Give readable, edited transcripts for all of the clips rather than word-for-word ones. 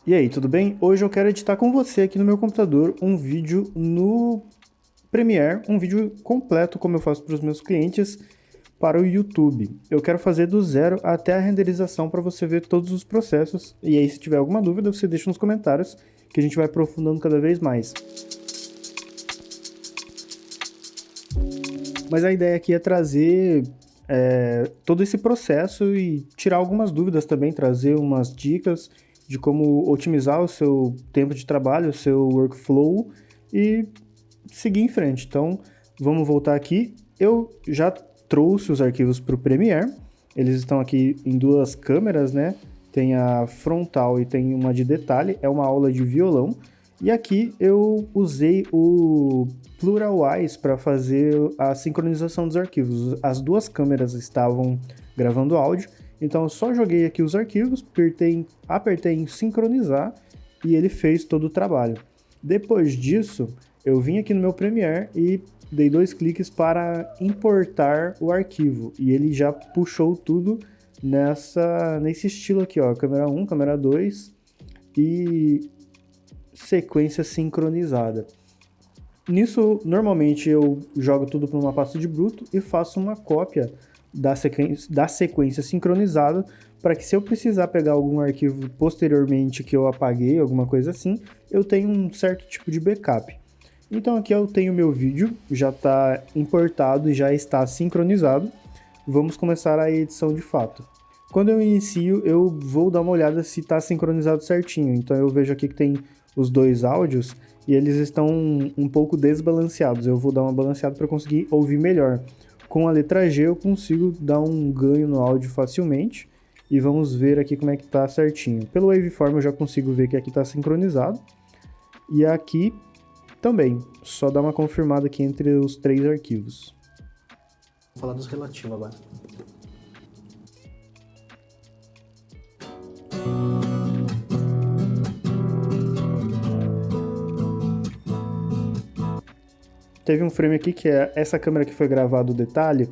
E aí, tudo bem? Hoje eu quero editar com você aqui no meu computador um vídeo no Premiere, um vídeo completo como eu faço para os meus clientes para o YouTube. Eu quero fazer do zero até a renderização para você ver todos os processos. E aí, se tiver alguma dúvida, você deixa nos comentários que a gente vai aprofundando cada vez mais. Mas a ideia aqui é trazer todo esse processo e tirar algumas dúvidas também, trazer umas dicas de como otimizar o seu tempo de trabalho, o seu workflow e seguir em frente. Então, vamos voltar aqui. Eu já trouxe os arquivos para o Premiere. Eles estão aqui em duas câmeras, né? Tem a frontal e tem uma de detalhe. É uma aula de violão. E aqui eu usei o Pluralwise para fazer a sincronização dos arquivos. As duas câmeras estavam gravando áudio, então eu só joguei aqui os arquivos, apertei em sincronizar e ele fez todo o trabalho. Depois disso, eu vim aqui no meu Premiere e dei 2 cliques para importar o arquivo e ele já puxou tudo nesse estilo aqui, ó, câmera 1, câmera 2 e sequência sincronizada. Nisso, normalmente eu jogo tudo para uma pasta de bruto e faço uma cópia da sequência sincronizada para que, se eu precisar pegar algum arquivo posteriormente que eu apaguei, alguma coisa assim, eu tenho um certo tipo de backup. Então aqui eu tenho meu vídeo, já está importado e já está sincronizado. Vamos começar a edição de fato. Quando eu inicio, eu vou dar uma olhada se está sincronizado certinho. Então eu vejo aqui que tem os dois áudios e eles estão um pouco desbalanceados. Eu vou dar uma balanceada para conseguir ouvir melhor. Com a letra G eu consigo dar um ganho no áudio facilmente e vamos ver aqui como é que está certinho. Pelo waveform eu já consigo ver que aqui está sincronizado e aqui também. Só dar uma confirmada aqui entre os 3 arquivos. Vou falar dos relativos agora. Teve um frame aqui que é essa câmera que foi gravado o detalhe,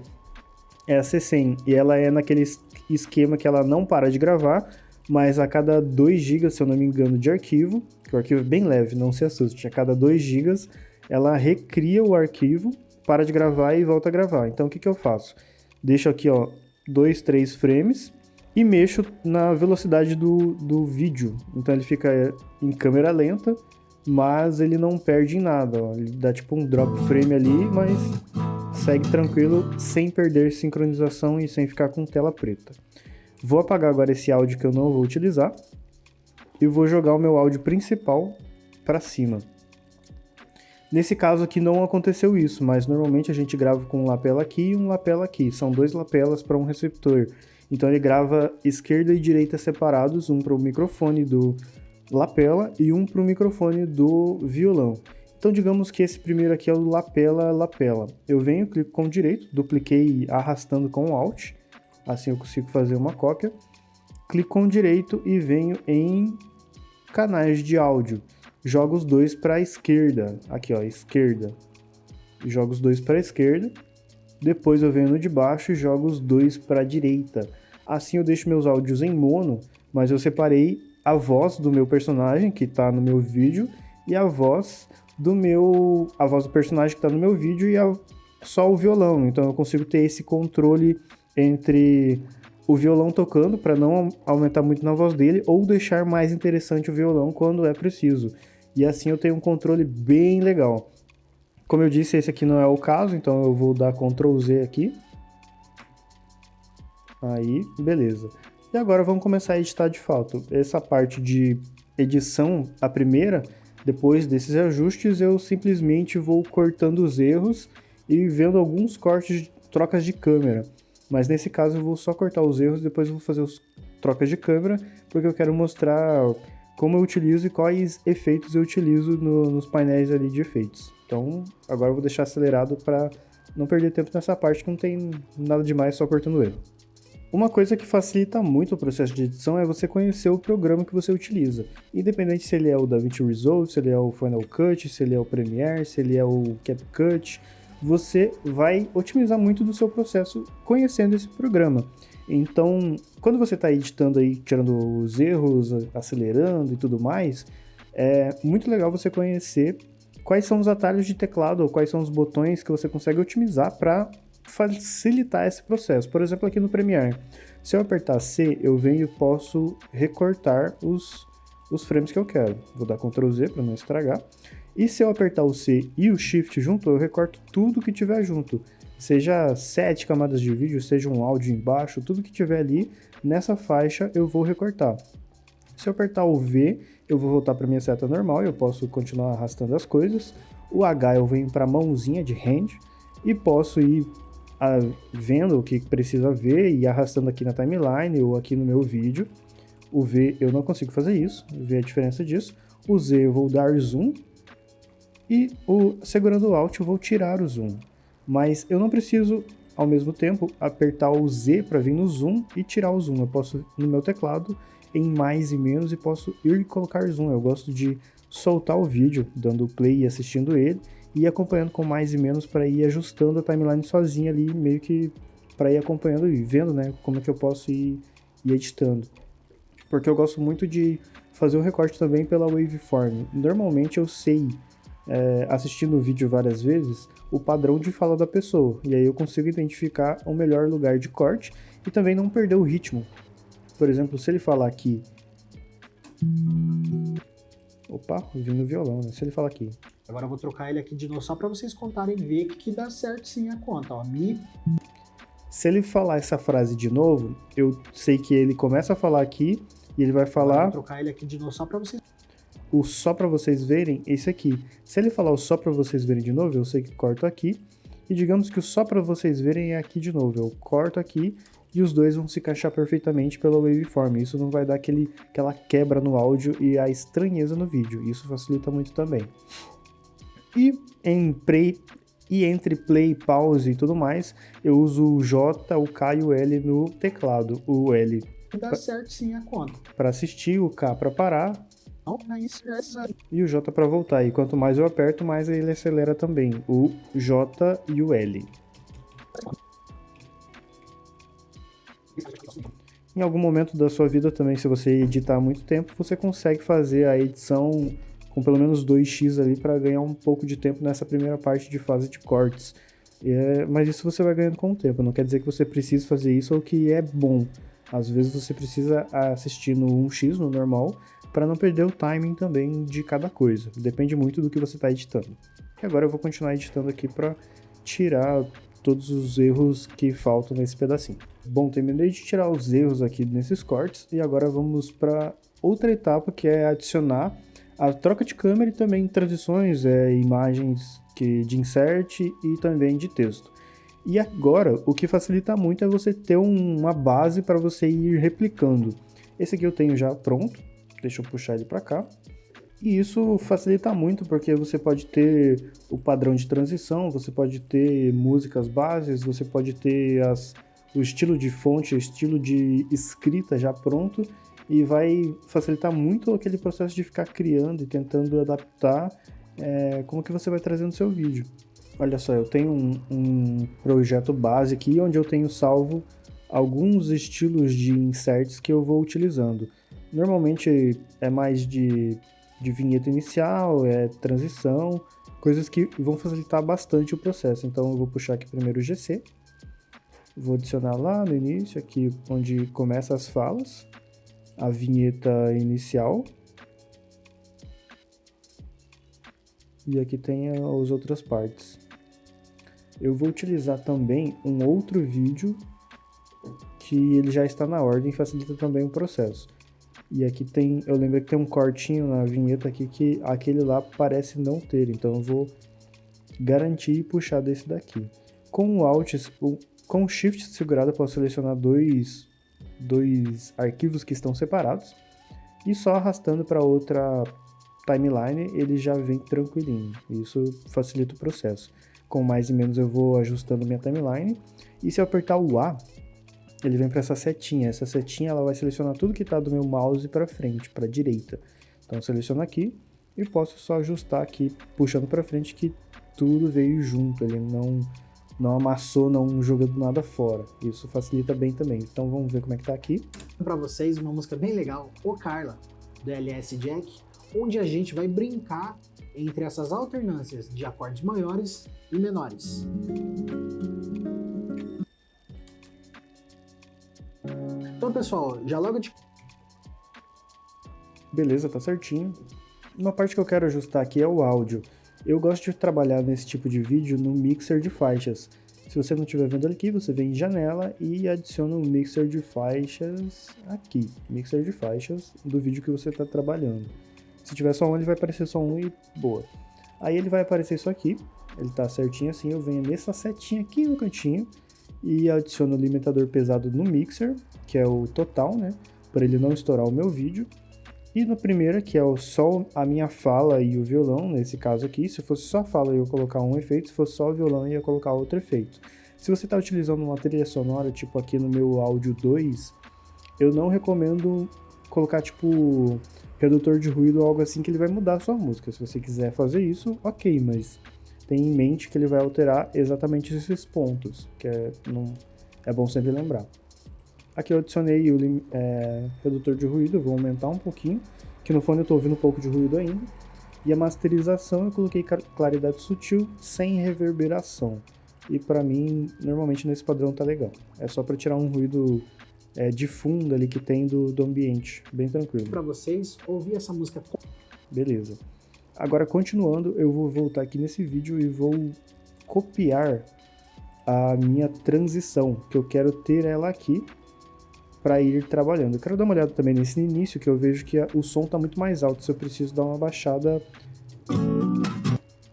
é a C100, e ela é naquele esquema que ela não para de gravar, mas a cada 2 GB, se eu não me engano, de arquivo, que o arquivo é bem leve, não se assuste, a cada 2 GB ela recria o arquivo, para de gravar e volta a gravar. Então o que eu faço? Deixo aqui, ó, 2, 3 frames e mexo na velocidade do vídeo. Então ele fica em câmera lenta, mas ele não perde em nada, ó. Ele dá tipo um drop frame ali, mas segue tranquilo, sem perder sincronização e sem ficar com tela preta. Vou apagar agora esse áudio que eu não vou utilizar e vou jogar o meu áudio principal para cima. Nesse caso aqui não aconteceu isso, mas normalmente a gente grava com um lapela aqui e um lapela aqui. São 2 lapelas para um receptor. Então ele grava esquerda e direita separados, um para o microfone do lapela e um para o microfone do violão. Então digamos que esse primeiro aqui é o lapela. Eu venho, clico com o direito, dupliquei arrastando com o Alt, assim eu consigo fazer uma cópia. Clico com o direito e venho em canais de áudio. Jogo os 2 para a esquerda, aqui ó, esquerda. Jogo os 2 para a esquerda. Depois eu venho no de baixo e jogo os 2 para a direita. Assim eu deixo meus áudios em mono, mas eu separei a voz do meu personagem, que está no meu vídeo, e a voz do personagem que está no meu vídeo e só o violão. Então eu consigo ter esse controle entre o violão tocando, para não aumentar muito na voz dele, ou deixar mais interessante o violão quando é preciso. E assim eu tenho um controle bem legal. Como eu disse, esse aqui não é o caso, então eu vou dar Ctrl Z aqui. Aí, beleza. E agora vamos começar a editar de fato. Essa parte de edição, a primeira, depois desses ajustes, eu simplesmente vou cortando os erros e vendo alguns cortes, trocas de câmera. Mas nesse caso eu vou só cortar os erros, depois eu vou fazer as trocas de câmera, porque eu quero mostrar como eu utilizo e quais efeitos eu utilizo nos painéis ali de efeitos. Então agora eu vou deixar acelerado para não perder tempo nessa parte que não tem nada demais, só cortando erro. Uma coisa que facilita muito o processo de edição é você conhecer o programa que você utiliza. Independente se ele é o DaVinci Resolve, se ele é o Final Cut, se ele é o Premiere, se ele é o CapCut, você vai otimizar muito do seu processo conhecendo esse programa. Então, quando você está editando aí, tirando os erros, acelerando e tudo mais, é muito legal você conhecer quais são os atalhos de teclado ou quais são os botões que você consegue otimizar para facilitar esse processo. Por exemplo, aqui no Premiere, se eu apertar C, eu venho e posso recortar os frames que eu quero. Vou dar Ctrl Z para não estragar. E se eu apertar o C e o Shift junto, eu recorto tudo que tiver junto. Seja 7 camadas de vídeo, seja um áudio embaixo, tudo que tiver ali nessa faixa eu vou recortar. Se eu apertar o V, eu vou voltar para minha seta normal, eu posso continuar arrastando as coisas. O H eu venho para a mãozinha de hand e posso ir vendo o que precisa ver e arrastando aqui na timeline ou aqui no meu vídeo. O V eu não consigo fazer isso, ver a diferença disso. O Z eu vou dar zoom e segurando o Alt eu vou tirar o zoom. Mas eu não preciso, ao mesmo tempo, apertar o Z para vir no zoom e tirar o zoom. Eu posso, no meu teclado, em mais e menos e posso ir e colocar zoom. Eu gosto de soltar o vídeo, dando play e assistindo ele, e acompanhando com mais e menos para ir ajustando a timeline sozinha ali, meio que para ir acompanhando e vendo, né, como é que eu posso ir editando. Porque eu gosto muito de fazer o recorte também pela waveform. Normalmente eu sei, assistindo o vídeo várias vezes, o padrão de fala da pessoa, e aí eu consigo identificar o melhor lugar de corte e também não perder o ritmo. Por exemplo, se ele falar aqui... Opa, vindo o violão, né? Se ele falar aqui... Agora eu vou trocar ele aqui de novo só para vocês contarem e ver que dá certo sim a conta, ó. Mi. Se ele falar essa frase de novo, eu sei que ele começa a falar aqui e ele vai falar... Agora eu vou trocar ele aqui de novo só para vocês... O só para vocês verem, esse aqui. Se ele falar o só para vocês verem de novo, eu sei que corto aqui. E digamos que o só para vocês verem é aqui de novo. Eu corto aqui e os dois vão se encaixar perfeitamente pela waveform. Isso não vai dar aquela quebra no áudio e a estranheza no vídeo. Isso facilita muito também. E entre play, pause e tudo mais, eu uso o J, o K e o L no teclado. O L dá certo sim a conta. para assistir, o K para parar. Não, isso é... E o J para voltar. E quanto mais eu aperto, mais ele acelera também. O J e o L. Em algum momento da sua vida também, se você editar há muito tempo, você consegue fazer a edição com pelo menos 2x ali para ganhar um pouco de tempo nessa primeira parte de fase de cortes. Mas isso você vai ganhando com o tempo. Não quer dizer que você precisa fazer isso ou que é bom. Às vezes você precisa assistir no 1x, no normal, para não perder o timing também de cada coisa. Depende muito do que você está editando. E agora eu vou continuar editando aqui para tirar todos os erros que faltam nesse pedacinho. Bom, terminei de tirar os erros aqui nesses cortes e agora vamos para outra etapa, que é adicionar a troca de câmera e também transições, imagens de insert e também de texto. E agora, o que facilita muito é você ter uma base para você ir replicando. Esse aqui eu tenho já pronto. Deixa eu puxar ele para cá. E isso facilita muito, porque você pode ter o padrão de transição, você pode ter músicas bases, você pode ter o estilo de fonte, o estilo de escrita já pronto, e vai facilitar muito aquele processo de ficar criando e tentando adaptar como que você vai trazendo seu vídeo. Olha só, eu tenho um projeto base aqui, onde eu tenho salvo alguns estilos de inserts que eu vou utilizando. Normalmente é mais de vinheta inicial, transição, coisas que vão facilitar bastante o processo. Então eu vou puxar aqui primeiro o GC, vou adicionar lá no início, aqui onde começa as falas, a vinheta inicial, e aqui tem as outras partes. Eu vou utilizar também um outro vídeo que ele já está na ordem e facilita também o processo. E aqui eu lembro que tem um cortinho na vinheta aqui que aquele lá parece não ter, então eu vou garantir e puxar desse daqui. Com o Alt, com o Shift segurado eu posso selecionar dois arquivos que estão separados e só arrastando para outra timeline ele já vem tranquilinho. Isso facilita o processo. Com mais e menos eu vou ajustando minha timeline e se eu apertar o A, ele vem para essa setinha. Essa setinha ela vai selecionar tudo que está do meu mouse para frente, para a direita. Então eu seleciono aqui e posso só ajustar aqui, puxando para frente, que tudo veio junto. Ele não amassou, não jogando nada fora. Isso facilita bem também. Então vamos ver como é que tá aqui. Para vocês uma música bem legal, O Carla, do LS Jack, onde a gente vai brincar entre essas alternâncias de acordes maiores e menores. Então, pessoal, já logo de... Beleza, tá certinho. Uma parte que eu quero ajustar aqui é o áudio. Eu gosto de trabalhar nesse tipo de vídeo no mixer de faixas. Se você não estiver vendo aqui, você vem em janela e adiciona um mixer de faixas aqui. Mixer de faixas do vídeo que você está trabalhando. Se tiver só um, ele vai aparecer só um e boa. Aí ele vai aparecer isso aqui. Ele tá certinho assim, eu venho nessa setinha aqui no cantinho e adiciono o limitador pesado no mixer, que é o total, né? Para ele não estourar o meu vídeo. E no primeiro, que é só a minha fala e o violão, nesse caso aqui, se fosse só a fala eu ia colocar um efeito, se fosse só o violão eu ia colocar outro efeito. Se você está utilizando uma trilha sonora, tipo aqui no meu áudio 2, eu não recomendo colocar tipo redutor de ruído ou algo assim que ele vai mudar a sua música. Se você quiser fazer isso, ok, mas tenha em mente que ele vai alterar exatamente esses pontos, que é bom sempre lembrar. Aqui eu adicionei o redutor de ruído, eu vou aumentar um pouquinho, que no fone eu estou ouvindo um pouco de ruído ainda. E a masterização eu coloquei claridade sutil sem reverberação. E para mim, normalmente nesse padrão tá legal. É só para tirar um ruído de fundo ali que tem do ambiente, bem tranquilo. Para vocês ouvir essa música. Beleza. Agora continuando, eu vou voltar aqui nesse vídeo e vou copiar a minha transição, que eu quero ter ela aqui para ir trabalhando. Eu quero dar uma olhada também nesse início, que eu vejo que o som está muito mais alto, se eu preciso dar uma baixada.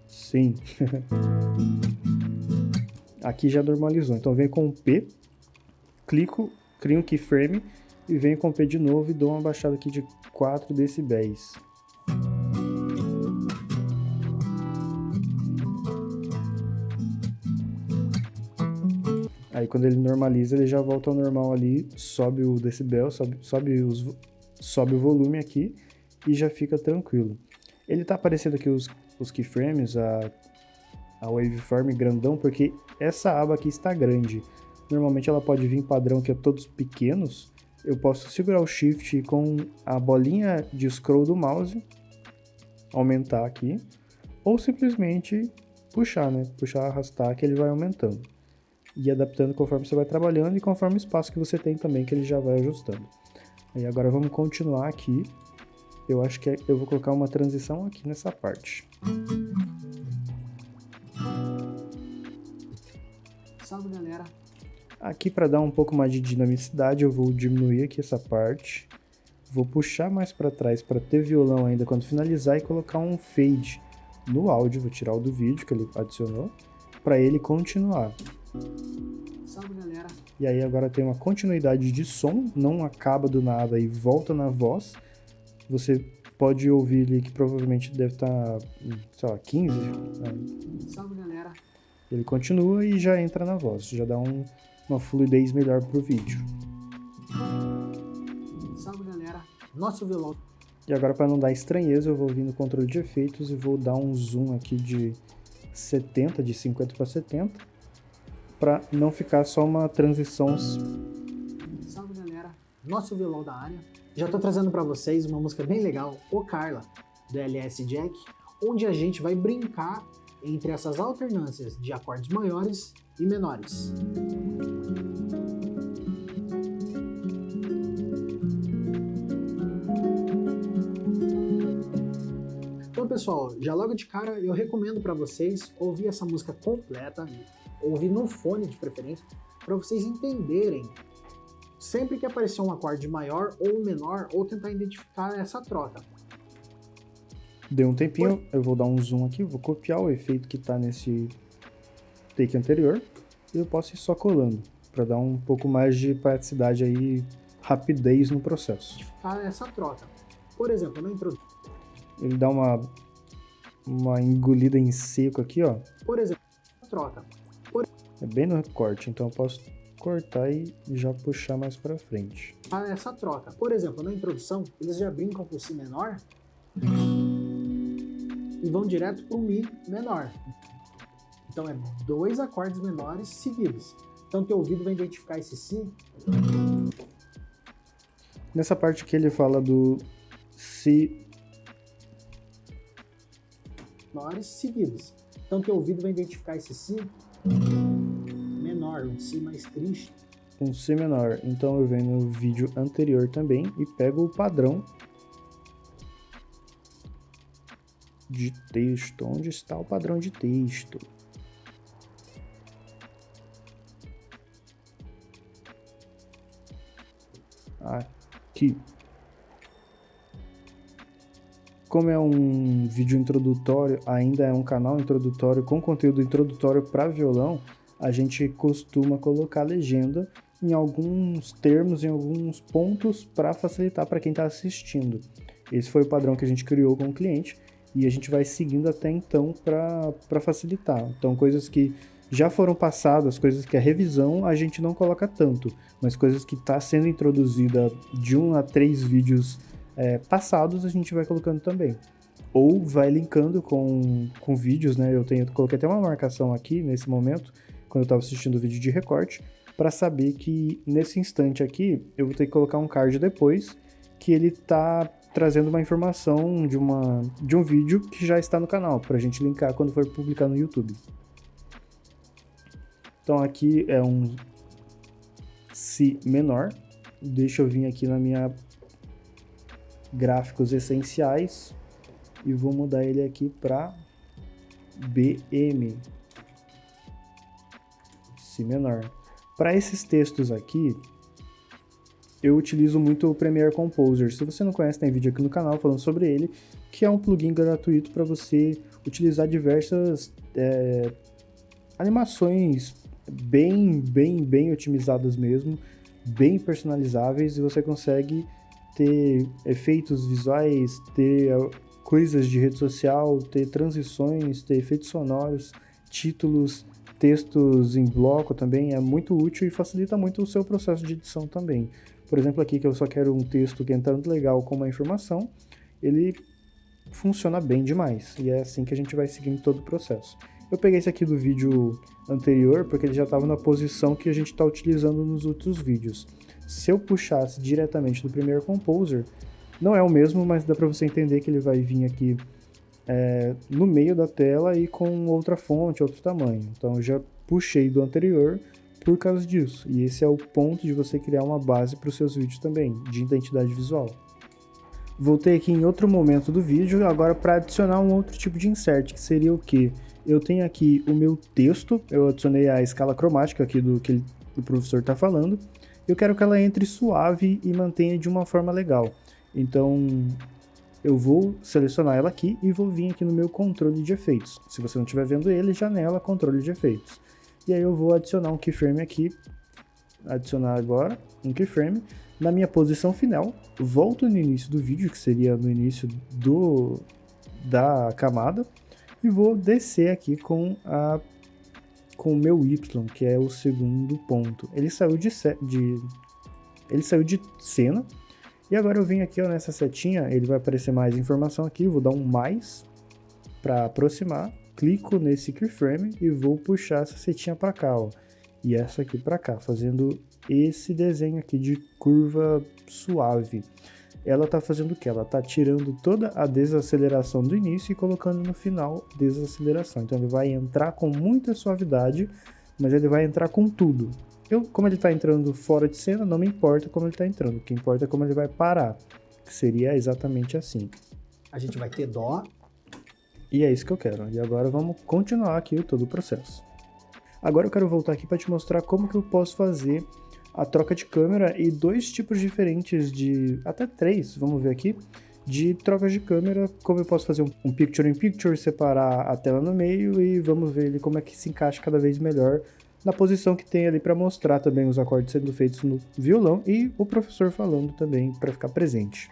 Sim. Aqui já normalizou, então venho com o P, clico, crio um keyframe e venho com o P de novo e dou uma baixada aqui de 4 decibéis. Aí quando ele normaliza, ele já volta ao normal ali, sobe o decibel, sobe o volume aqui e já fica tranquilo. Ele tá aparecendo aqui os keyframes, a waveform grandão, porque essa aba aqui está grande. Normalmente ela pode vir padrão que é todos pequenos. Eu posso segurar o Shift e com a bolinha de scroll do mouse, aumentar aqui, ou simplesmente puxar, né? Puxar, arrastar, que ele vai aumentando. E adaptando conforme você vai trabalhando e conforme o espaço que você tem também, que ele já vai ajustando. Aí agora vamos continuar aqui. Eu acho que eu vou colocar uma transição aqui nessa parte. Salve, galera. Aqui para dar um pouco mais de dinamicidade, eu vou diminuir aqui essa parte. Vou puxar mais para trás para ter violão ainda quando finalizar e colocar um fade no áudio. Vou tirar o do vídeo que ele adicionou para ele continuar. Salve, galera. E aí agora tem uma continuidade de som, não acaba do nada e volta na voz. Você pode ouvir ali que provavelmente deve estar, sei lá, 15. Salve, galera. Ele continua e já entra na voz, já dá uma fluidez melhor pro vídeo. Salve, galera. Nosso violão. E agora, para não dar estranheza, eu vou vir no controle de efeitos e vou dar um zoom aqui de 70, de 50 para 70. Para não ficar só uma transição. Salve, galera. Nosso violão da área. Já tô trazendo para vocês uma música bem legal, O Carla, do LS Jack, onde a gente vai brincar entre essas alternâncias de acordes maiores e menores. Então, pessoal, já logo de cara eu recomendo para vocês ouvir essa música completa, ouvir no fone de preferência, para vocês entenderem sempre que aparecer um acorde maior ou menor, ou tentar identificar essa troca. Deu um tempinho, eu vou dar um zoom aqui, vou copiar o efeito que está nesse take anterior e eu posso ir só colando, para dar um pouco mais de praticidade aí, rapidez no processo. Identificar essa troca. Por exemplo, na introdução. Ele dá uma engolida em seco aqui, ó. Por exemplo, troca. É bem no corte, então eu posso cortar e já puxar mais para frente. Essa troca. Por exemplo, na introdução, eles já brincam com o Si menor e vão direto para o Mi menor. Então é 2 acordes menores seguidos. Então teu ouvido vai identificar esse Si. Nessa parte que ele fala do Si menores seguidos. Então teu ouvido vai identificar esse Si menor, um Si mais triste. Um Si menor. Então eu venho no vídeo anterior também e pego o padrão de texto. Onde está o padrão de texto? Aqui. Como é um vídeo introdutório, ainda é um canal introdutório com conteúdo introdutório para violão, a gente costuma colocar legenda em alguns termos, em alguns pontos, para facilitar para quem está assistindo. Esse foi o padrão que a gente criou com o cliente e a gente vai seguindo até então para facilitar. Então, coisas que já foram passadas, coisas que é revisão, a gente não coloca tanto, mas coisas que está sendo introduzida de 1 a 3 vídeos passados, a gente vai colocando também. Ou vai linkando com vídeos, né? Eu coloquei até uma marcação aqui, nesse momento, quando eu estava assistindo o vídeo de recorte, para saber que nesse instante aqui, eu vou ter que colocar um card depois, que ele está trazendo uma informação de um vídeo que já está no canal, para a gente linkar quando for publicar no YouTube. Então aqui é um Si menor. Deixa eu vir aqui na minha gráficos essenciais e vou mudar ele aqui para BM, Si menor. Para esses textos aqui, eu utilizo muito o Premiere Composer. Se você não conhece, tem vídeo aqui no canal falando sobre ele, que é um plugin gratuito para você utilizar diversas animações bem otimizadas mesmo, bem personalizáveis, e você consegue ter efeitos visuais, ter coisas de rede social, ter transições, ter efeitos sonoros, títulos, textos em bloco também. É muito útil e facilita muito o seu processo de edição também. Por exemplo, aqui que eu só quero um texto que é tanto legal como a informação, ele funciona bem demais, e é assim que a gente vai seguindo todo o processo. Eu peguei esse aqui do vídeo anterior, porque ele já estava na posição que a gente está utilizando nos outros vídeos. Se eu puxasse diretamente do Premiere Composer, não é o mesmo, mas dá para você entender que ele vai vir aqui no meio da tela e com outra fonte, outro tamanho. Então eu já puxei do anterior por causa disso. E esse é o ponto de você criar uma base para os seus vídeos também, de identidade visual. Voltei aqui em outro momento do vídeo, agora para adicionar um outro tipo de insert, que seria o quê? Eu tenho aqui o meu texto, eu adicionei a escala cromática aqui do que o professor está falando. Eu quero que ela entre suave e mantenha de uma forma legal. Então, eu vou selecionar ela aqui e vou vir aqui no meu controle de efeitos. Se você não estiver vendo ele, janela, controle de efeitos. E aí eu vou adicionar um keyframe aqui, adicionar agora um keyframe. Na minha posição final, volto no início do vídeo, que seria no início da camada, e vou descer aqui com o meu Y, que é o segundo ponto. Ele saiu de cena, e agora eu venho aqui, ó, nessa setinha, ele vai aparecer mais informação aqui, eu vou dar um mais para aproximar, clico nesse keyframe e vou puxar essa setinha para cá, ó, e essa aqui para cá, fazendo esse desenho aqui de curva suave. Ela está fazendo o que? Ela está tirando toda a desaceleração do início e colocando no final desaceleração. Então ele vai entrar com muita suavidade, mas ele vai entrar com tudo. Como ele está entrando fora de cena, não me importa como ele está entrando. O que importa é como ele vai parar, que seria exatamente assim. A gente vai ter dó. E é isso que eu quero. E agora vamos continuar aqui todo o processo. Agora eu quero voltar aqui para te mostrar como que eu posso fazer a troca de câmera e 2 tipos diferentes até 3, vamos ver aqui, de trocas de câmera, como eu posso fazer um picture-in-picture, separar a tela no meio e vamos ver ele como é que se encaixa cada vez melhor na posição que tem ali para mostrar também os acordes sendo feitos no violão e o professor falando também para ficar presente.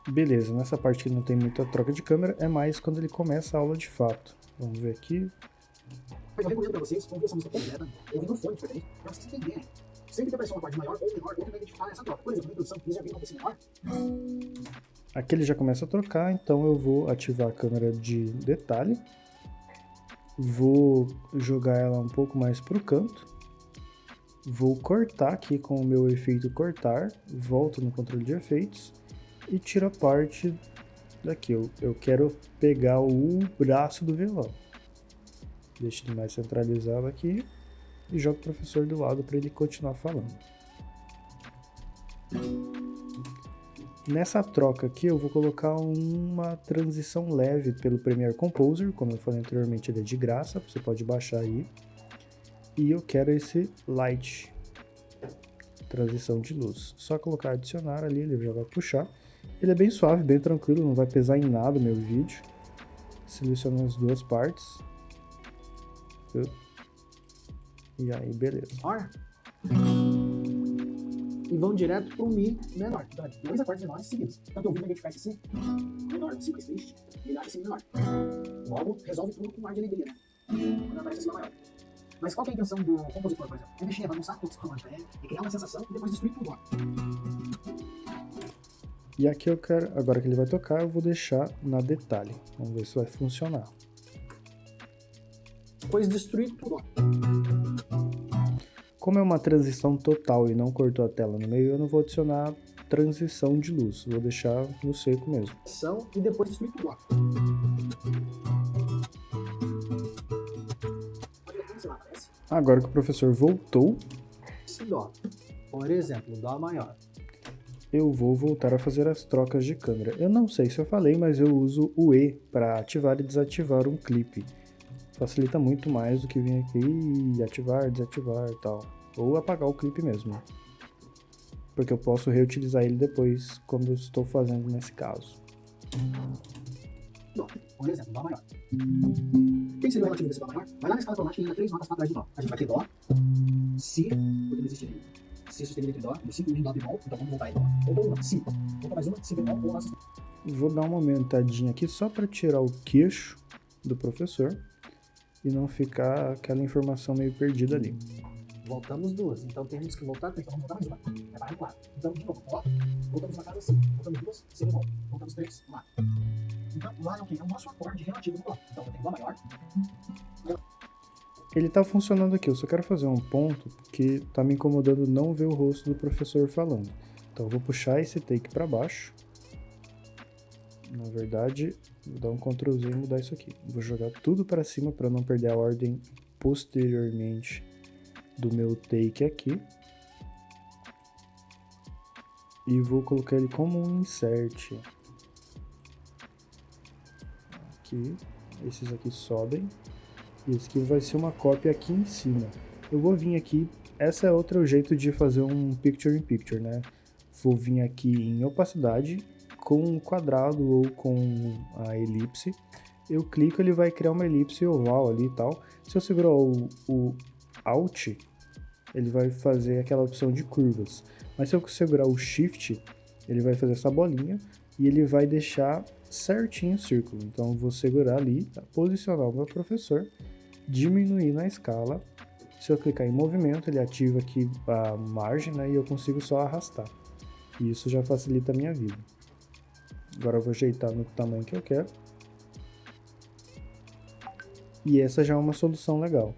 Beleza, nessa parte que não tem muita troca de câmera, é mais quando ele começa a aula de fato. Vamos ver aqui. Eu recomendo para vocês ouvir essa música completa, ouvindo o fone diferente, para vocês entenderem. Sempre que aparecer uma acorde maior ou menor, ele vai identificar essa troca. Por exemplo, na introdução, ele já vem com esse menor. Aqui ele já começa a trocar, então eu vou ativar a câmera de detalhe. Vou jogar ela um pouco mais pro canto. Vou cortar aqui com o meu efeito cortar. Volto no controle de efeitos. E tiro a parte daqui. Eu quero pegar o braço do violão. Deixo ele mais centralizado aqui. E jogo o professor do lado para ele continuar falando. Nessa troca aqui eu vou colocar uma transição leve pelo Premiere Composer, como eu falei anteriormente, ele é de graça, você pode baixar aí. E eu quero esse Light, transição de luz. Só colocar adicionar ali, ele já vai puxar. Ele é bem suave, bem tranquilo, não vai pesar em nada o meu vídeo. Seleciono as duas partes. E aí, beleza. E vão direto pro Mi menor. Então, dois acordes menores seguidos. Então, teu ouvido vai identificar esse Si menor, Si mais triste, e ele acha Si menor. Logo, resolve tudo com um ar de alegria, né? Quando aparece Si maior. Mas qual que é a intenção do compositor, por exemplo? É mexer, bagunçar todos os comandos, né? E criar uma sensação e depois destruir tudo lá. E aqui eu quero, agora que ele vai tocar, eu vou deixar na detalhe. Vamos ver se vai funcionar. Depois destruir tudo lá. Como é uma transição total e não cortou a tela no meio, eu não vou adicionar transição de luz. Vou deixar no seco mesmo. E depois destruir tudo lá. Agora que o professor voltou, Esse Dó. Por exemplo, Dó maior. eu vou voltar a fazer as trocas de câmera. Eu não sei se eu falei, mas eu uso o E para ativar e desativar um clipe. Facilita muito mais do que vir aqui e ativar, desativar e tal. Ou apagar o clipe mesmo. Porque eu posso reutilizar ele depois, como eu estou fazendo nesse caso. Dó. Por exemplo, Dó maior. Quem seria o relativo desse Dó maior? Vai lá na escala cromática e ainda 3 notas para trás do Dó. A gente vai ter Dó, Si, porque não existe Si sustenido entre Dó, e Si em Dó bemol, então vamos voltar em Dó. Voltou uma, Si. Voltou mais uma, Si bemol ou Lá sustenido. Vou dar uma aumentadinha aqui só para tirar o queixo do professor e não ficar aquela informação meio perdida ali. Voltamos duas, então temos que voltar 3, então vamos voltar mais uma. Vai parar em 4. Então, de novo, Dó, voltamos uma casa Si, voltamos duas, Si bemol, voltamos 3, Lá. Então, Lá é o quê? É o nosso acorde relativo do Dó. Então, eu tenho Dó maior. Ele tá funcionando aqui, eu só quero fazer um ponto que tá me incomodando não ver o rosto do professor falando. Então eu vou puxar esse take para baixo. Na verdade, vou dar um Ctrl Z e mudar isso aqui. Vou jogar tudo para cima para não perder a ordem posteriormente do meu take aqui. E vou colocar ele como um insert. Aqui, esses aqui sobem. E esse aqui vai ser uma cópia aqui em cima. Eu vou vir aqui, essa é outro jeito de fazer um picture in picture, né? Vou vir aqui em opacidade, com um quadrado ou com a elipse. Eu clico, ele vai criar uma elipse oval ali e tal. Se eu segurar o Alt, ele vai fazer aquela opção de curvas. Mas se eu segurar o Shift, ele vai fazer essa bolinha e ele vai deixar certinho o círculo. Então eu vou segurar ali, posicionar o meu professor, diminuir na escala. Se eu clicar em movimento, ele ativa aqui a margem, né, e eu consigo só arrastar. E isso já facilita a minha vida. Agora eu vou ajeitar no tamanho que eu quero. E essa já é uma solução legal.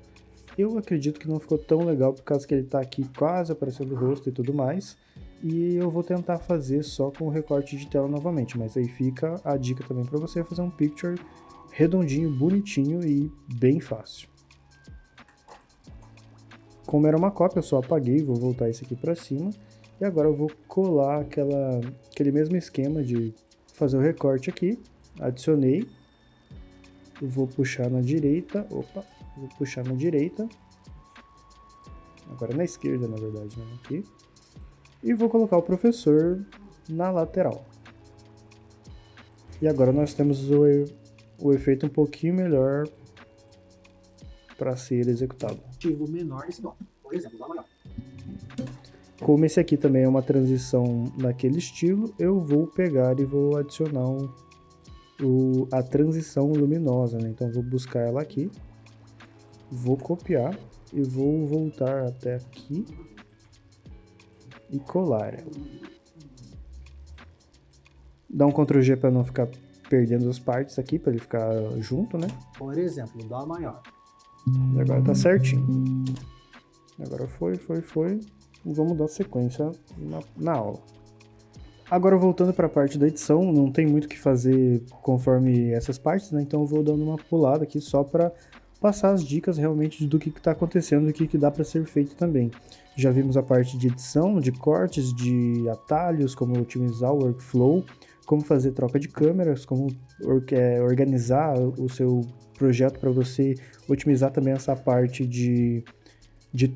Eu acredito que não ficou tão legal por causa que ele está aqui quase aparecendo o rosto e tudo mais. E eu vou tentar fazer só com o recorte de tela novamente. Mas aí fica a dica também para você fazer um picture redondinho, bonitinho e bem fácil. Como era uma cópia, eu só apaguei, vou voltar esse aqui para cima. E agora eu vou colar aquele mesmo esquema de fazer o recorte aqui. Adicionei. Eu vou puxar na direita. Opa, vou puxar na direita. Agora na esquerda, na verdade, né? Aqui. E vou colocar o professor na lateral. E agora nós temos o efeito um pouquinho melhor para ser executado. Ativo menor nesse Dó. Por exemplo, Dó maior. Como esse aqui também é uma transição naquele estilo, eu vou pegar e vou adicionar a transição luminosa, né? Então vou buscar ela aqui, vou copiar e vou voltar até aqui e colar ela. Dá um Ctrl G para não ficar perdendo as partes aqui para ele ficar junto, né? Por exemplo, Dó maior. E agora tá certinho. Agora foi. E vamos dar sequência na aula. Agora voltando para a parte da edição, não tem muito o que fazer conforme essas partes, né? Então eu vou dando uma pulada aqui só para passar as dicas realmente do que está acontecendo e o que dá para ser feito também. Já vimos a parte de edição, de cortes, de atalhos, como otimizar o workflow, como fazer troca de câmeras, como organizar o seu projeto para você otimizar também essa parte de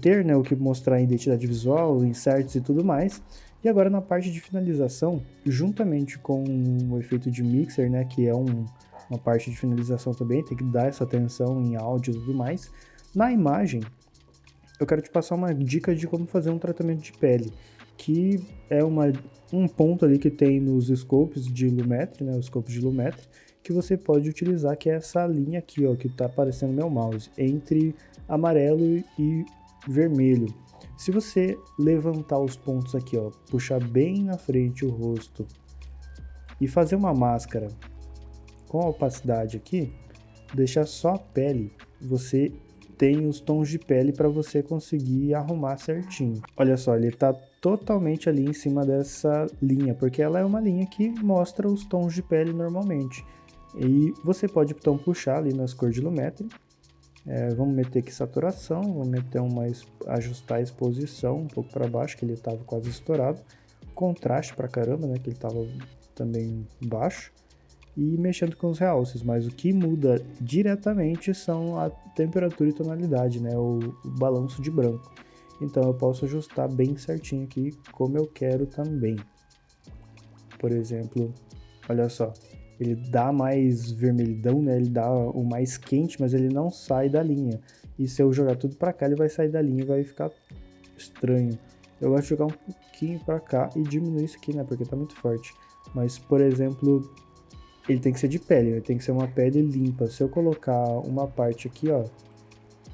ter, né, o que mostrar em identidade visual, inserts e tudo mais. E agora na parte de finalização, juntamente com o efeito de mixer, né, que é uma parte de finalização também, tem que dar essa atenção em áudio e tudo mais. Na imagem, eu quero te passar uma dica de como fazer um tratamento de pele, que é um ponto ali que tem nos scopes de Lumetri, né, os scopes de Lumetri, que você pode utilizar, que é essa linha aqui, ó, que está aparecendo no meu mouse, entre amarelo e vermelho. Se você levantar os pontos aqui, ó, puxar bem na frente o rosto e fazer uma máscara com a opacidade aqui, deixar só a pele, você tem os tons de pele para você conseguir arrumar certinho. Olha só, ele está totalmente ali em cima dessa linha, porque ela é uma linha que mostra os tons de pele normalmente. E você pode então puxar ali nas cores de Lumetri. Vamos meter aqui saturação, vamos meter ajustar a exposição um pouco para baixo, que ele estava quase estourado. Contraste pra caramba, né, que ele estava também baixo. E mexendo com os realces, mas o que muda diretamente são a temperatura e tonalidade, né, o balanço de branco. Então eu posso ajustar bem certinho aqui, como eu quero também. Por exemplo, olha só. Ele dá mais vermelhidão, né? Ele dá o mais quente, mas ele não sai da linha. E se eu jogar tudo pra cá, ele vai sair da linha e vai ficar estranho. Eu gosto de jogar um pouquinho pra cá e diminuir isso aqui, né? Porque tá muito forte. Mas, por exemplo, ele tem que ser de pele, ele tem que ser uma pele limpa. Se eu colocar uma parte aqui, ó,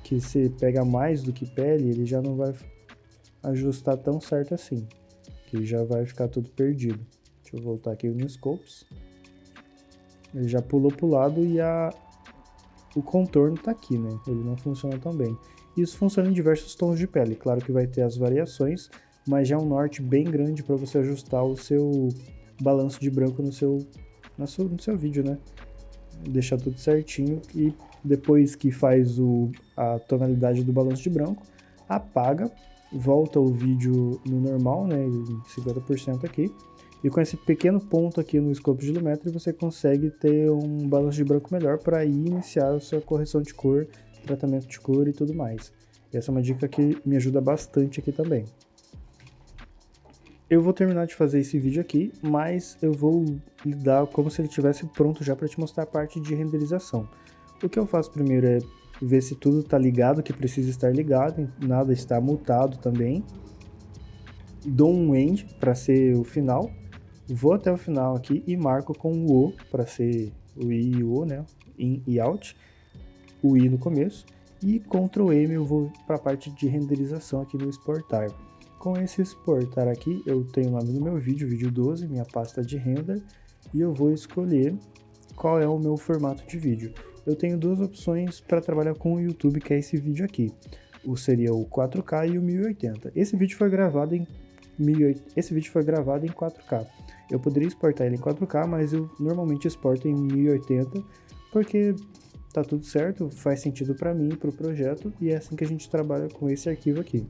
que se pega mais do que pele, ele já não vai ajustar tão certo assim. Que já vai ficar tudo perdido. Deixa eu voltar aqui no Scopes. Ele já pulou pro lado e o contorno tá aqui, né? Ele não funciona tão bem. Isso funciona em diversos tons de pele. Claro que vai ter as variações, mas já é um norte bem grande para você ajustar o seu balanço de branco no seu vídeo, né? Deixar tudo certinho e depois que faz a tonalidade do balanço de branco, apaga, volta o vídeo no normal, né? Em 50% aqui. E com esse pequeno ponto aqui no scope de Lumetri, você consegue ter um balanço de branco melhor para iniciar a sua correção de cor, tratamento de cor e tudo mais. E essa é uma dica que me ajuda bastante aqui também. Eu vou terminar de fazer esse vídeo aqui, mas eu vou lidar como se ele estivesse pronto já para te mostrar a parte de renderização. O que eu faço primeiro é ver se tudo está ligado, que precisa estar ligado, nada está mutado também. Dou um end para ser o final. Vou até o final aqui e marco com o O para ser o I e o O, né? In e out. O I no começo. E Ctrl M eu vou para a parte de renderização aqui do exportar. Com esse exportar aqui, eu tenho o nome do meu vídeo 12, minha pasta de render. E eu vou escolher qual é o meu formato de vídeo. Eu tenho duas opções para trabalhar com o YouTube, que é esse vídeo aqui. Seria o 4K e o 1080. Esse vídeo foi gravado em 4K. Eu poderia exportar ele em 4K, mas eu normalmente exporto em 1080, porque tá tudo certo, faz sentido para mim, para o projeto, e é assim que a gente trabalha com esse arquivo aqui.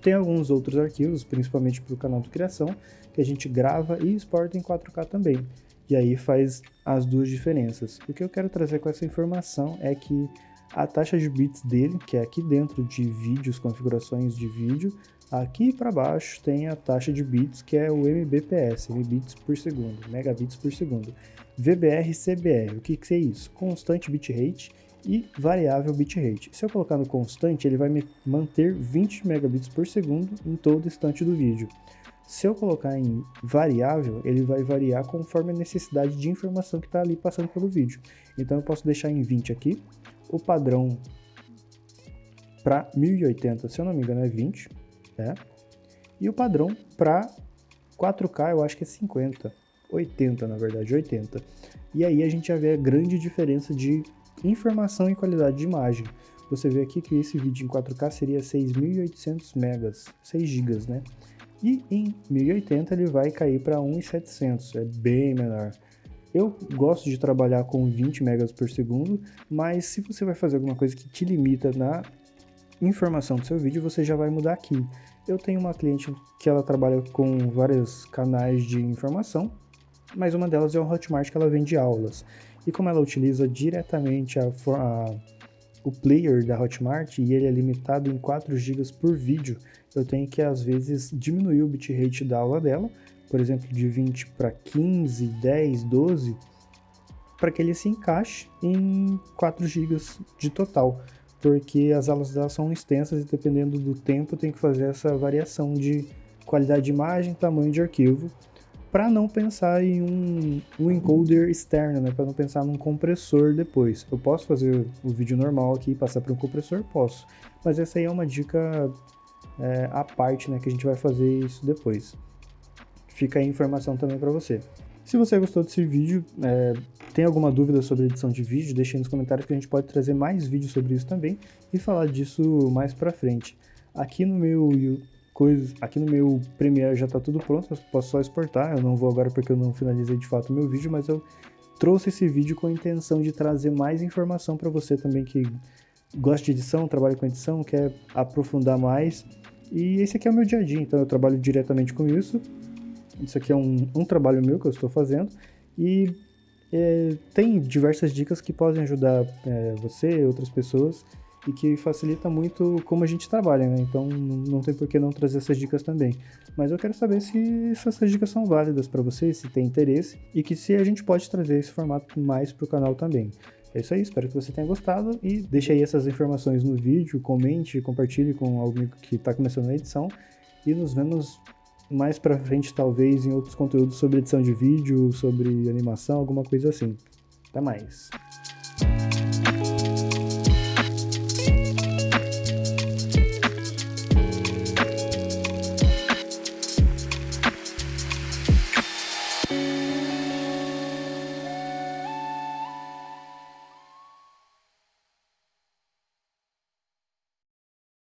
Tem alguns outros arquivos, principalmente para o canal de criação, que a gente grava e exporta em 4K também. E aí faz as duas diferenças. O que eu quero trazer com essa informação é que a taxa de bits dele, que é aqui dentro de vídeos, configurações de vídeo, aqui para baixo tem a taxa de bits, que é o MBPS, Mbits por segundo, megabits por segundo. VBR e CBR, o que é isso? Constante bitrate e variável bitrate. Se eu colocar no constante, ele vai me manter 20 megabits por segundo em todo instante do vídeo. Se eu colocar em variável, ele vai variar conforme a necessidade de informação que está ali passando pelo vídeo. Então eu posso deixar em 20 aqui, o padrão para 1080, se eu não me engano, é 20. E o padrão para 4K eu acho que é 50, 80 na verdade, 80. E aí a gente já vê a grande diferença de informação e qualidade de imagem. Você vê aqui que esse vídeo em 4K seria 6.800 megas, 6 GB, né? E em 1080 ele vai cair para 1.700, é bem menor. Eu gosto de trabalhar com 20 megas por segundo, mas se você vai fazer alguma coisa que te limita na informação do seu vídeo, você já vai mudar aqui. Eu tenho uma cliente que ela trabalha com vários canais de informação, mas uma delas é o Hotmart, que ela vende aulas. E como ela utiliza diretamente o player da Hotmart e ele é limitado em 4 GB por vídeo, eu tenho que às vezes diminuir o bitrate da aula dela, por exemplo, de 20 para 15, 10, 12, para que ele se encaixe em 4 GB de total, porque as aulas dela são extensas e dependendo do tempo tem que fazer essa variação de qualidade de imagem, tamanho de arquivo, para não pensar em um encoder externo, né? Para não pensar num compressor depois. Eu posso fazer o vídeo normal aqui e passar para um compressor? Posso. Mas essa aí é uma dica à parte, né? Que a gente vai fazer isso depois. Fica aí a informação também para você. Se você gostou desse vídeo, tem alguma dúvida sobre edição de vídeo, deixe aí nos comentários que a gente pode trazer mais vídeos sobre isso também e falar disso mais para frente. Aqui no meu Premiere já está tudo pronto, eu posso só exportar, eu não vou agora porque eu não finalizei de fato o meu vídeo, mas eu trouxe esse vídeo com a intenção de trazer mais informação para você também que gosta de edição, trabalha com edição, quer aprofundar mais. E esse aqui é o meu dia a dia, então eu trabalho diretamente com isso. Isso aqui é um trabalho meu que eu estou fazendo e tem diversas dicas que podem ajudar você e outras pessoas e que facilita muito como a gente trabalha, né? Então não tem por que não trazer essas dicas também. Mas eu quero saber se essas dicas são válidas para você, se tem interesse e que se a gente pode trazer esse formato mais para o canal também. É isso aí, espero que você tenha gostado e deixe aí essas informações no vídeo, comente, compartilhe com alguém que está começando a edição e nos vemos mais pra frente, talvez, em outros conteúdos sobre edição de vídeo, sobre animação, alguma coisa assim. Até mais!